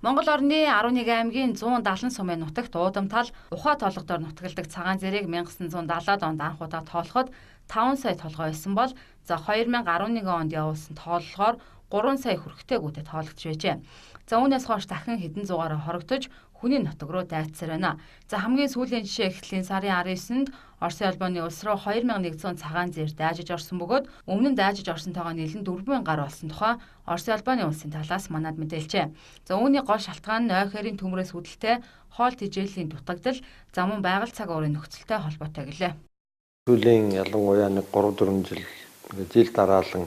Монгол орны 11 аймгийн 170 сумын нутагт Уудамтал, Ухаа толгодоор нутагладаг цагаан зэрэг 1970-ад онд анх удаа тоолоход 5 сая толгой байсан бол 2011 онд явуулсан тооллохоор 3 сая хүрэхтэйгүүдэд тоологдож байжээ. Үүнээс хойш дахин хэдэн зугаараа хорогдож хүний нутаг руу дайцсаар байна. Хамгийн сүүлийн жишээ эхлэлийн сарын 19-нд Оросын албаны улс руу 2100 цагаан зээр дайжиж орсон бөгөөд өмнө нь дайжиж орсонтойгоо нийлэн 4000 гаруй болсон тухай Оросын албаны улсын талаас манад мэдээлжээ. Үүний гол шалтгаан нь ой хэрийн төмрөөс үүдэлтэй хоол тэжээлийн дутагдал, замун байгаль цаг уурын нөхцөлтэй холбоотой гэлээ. Сүүлийн ялангуяа 3-4 жил жил дараалан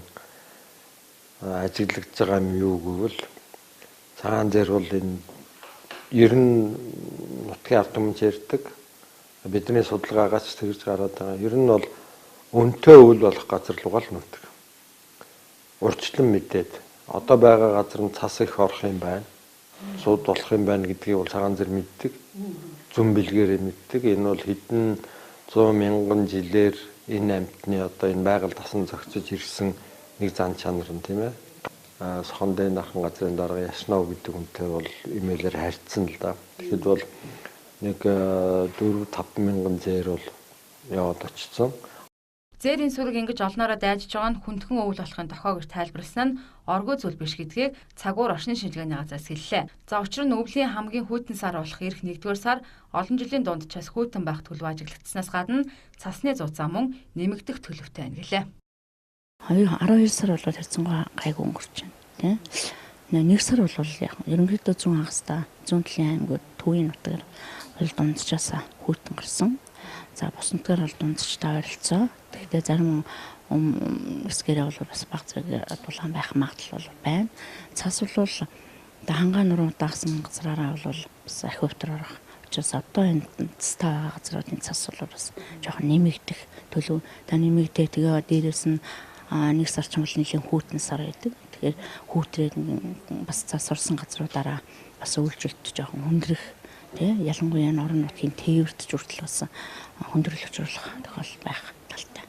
ажиглагдж байгаа юм юу гэвэл цагаан зэр бол энэ ер нь нутгийн ард түмэн ярьдаг. Бидний судалгаагаас тэгж гараад байгаа. Ер нь бол өнтөө үйл болох газар руугаа л нутаг. Урьдчилан мэдээд одоо байгаа газар нь цас их орох юм байна. Сууд болох юм байна гэдгийг бол цагаан зэр мэддэг. Зүн бэлгээрээ мэддэг. Энэ бол хэдэн 100 мянган жилээр энэ амьтны одоо энэ байгаль дасан зохицож ирсэн нэг зан чанар нь тийм ээ. Сохондын нахан газрын дарга Яшнав гэдэг үнтэй бол имэйлээр харьцсан л да. Тэгэхэд бол нэг 4-5 мянган зээр бол яваад очсон. Зээрийн сүрэг ингэж олноороо дайжиж байгаа нь хүндхэн өвөл болохын дохоо гэж тайлбарласан нь оргуу зүйл биш гэдгийг цагуур оршин шинжилгээний газраас хэллээ. Учир нь өвлийн хамгийн хүйтэн сар болох эх 1-р сар олон жилийн дундчаас хүйтэн байх төлөв ажиглагдсанаас гадна цасны зузаан мөн нэмэгдэх төлөвтэй байна гэлээ. 12 сар бол хайцангуй гайгүй өнгөрч байна. Тийм. 1 сар бол яг ерөнхийдөө зүүн хагастай зүүн талын аймагуд төвийн нутгаар бол дунджаасаа хүйтэн гарсан. За бус нутгаар бол дунджтай ойролцоо. Тэгэхдээ зарим эсгээрээ бол бас баг зэрэг дулаан байх магадлал бол байна. Цас бол хангаа нуруу даагсан газраараа бол бас ахивтар орох. Учираас одоо энэ цастай байгаа газруудын цас бол бас жоохон нэмэгдэх төлөв. Нэмэгдээ тэгээ дээрээс нь 1 сар ч юм бол нэлийн хүйтэн сар байдаг. Тэгэхээр хүүтрээд бас цас орсон газруудаараа бас үйлчлэлт жоохон хүндрэх тий ялангуяа орон нутгийн тээвэрт хүртэл бас хүндрэл учруулах тохиолдол байх талтай.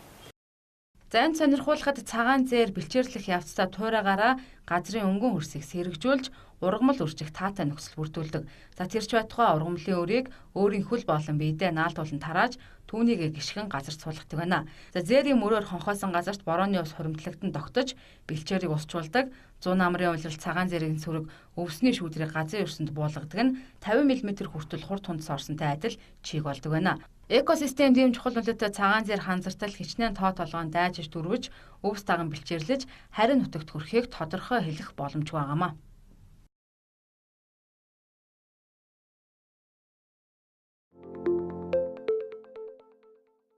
Энэ сонирхуулахад цагаан зээр бэлчээрлэх явцдаа туураагаараа газрын өнгөн хөрсийг сэргэжүүлж ургамал үржих таатай нөхцөл бүрдүүлдэг. Тэрч байтугай ургамлын өрийг өөрийн хөл болон биедээ наалдуулан тарааж түүнийг гიშгэн газарт суулгадаг байна. Зээрийн мөрөөр хонхоосон газарт борооны ус хуримтлагдан тогтож бэлчээрийг усчуулдаг. 100 намрын улирал цагаан зээрийн сүрэг өвсний шүүдрийг газрын өрсөнд буулгадаг нь 50 мм хүртэл хурд тундас орсонтой адил чийг болдог байна. Экосистем дэм чухал нөлөөтэй цагаан зэр ханзартал хичнээн тоо толгойн дайжиж дөрвөж өвс даган бэлчээрлэж харин нутагт хүрэхийг тодорхой хэлэх боломжгүй байгаамаа.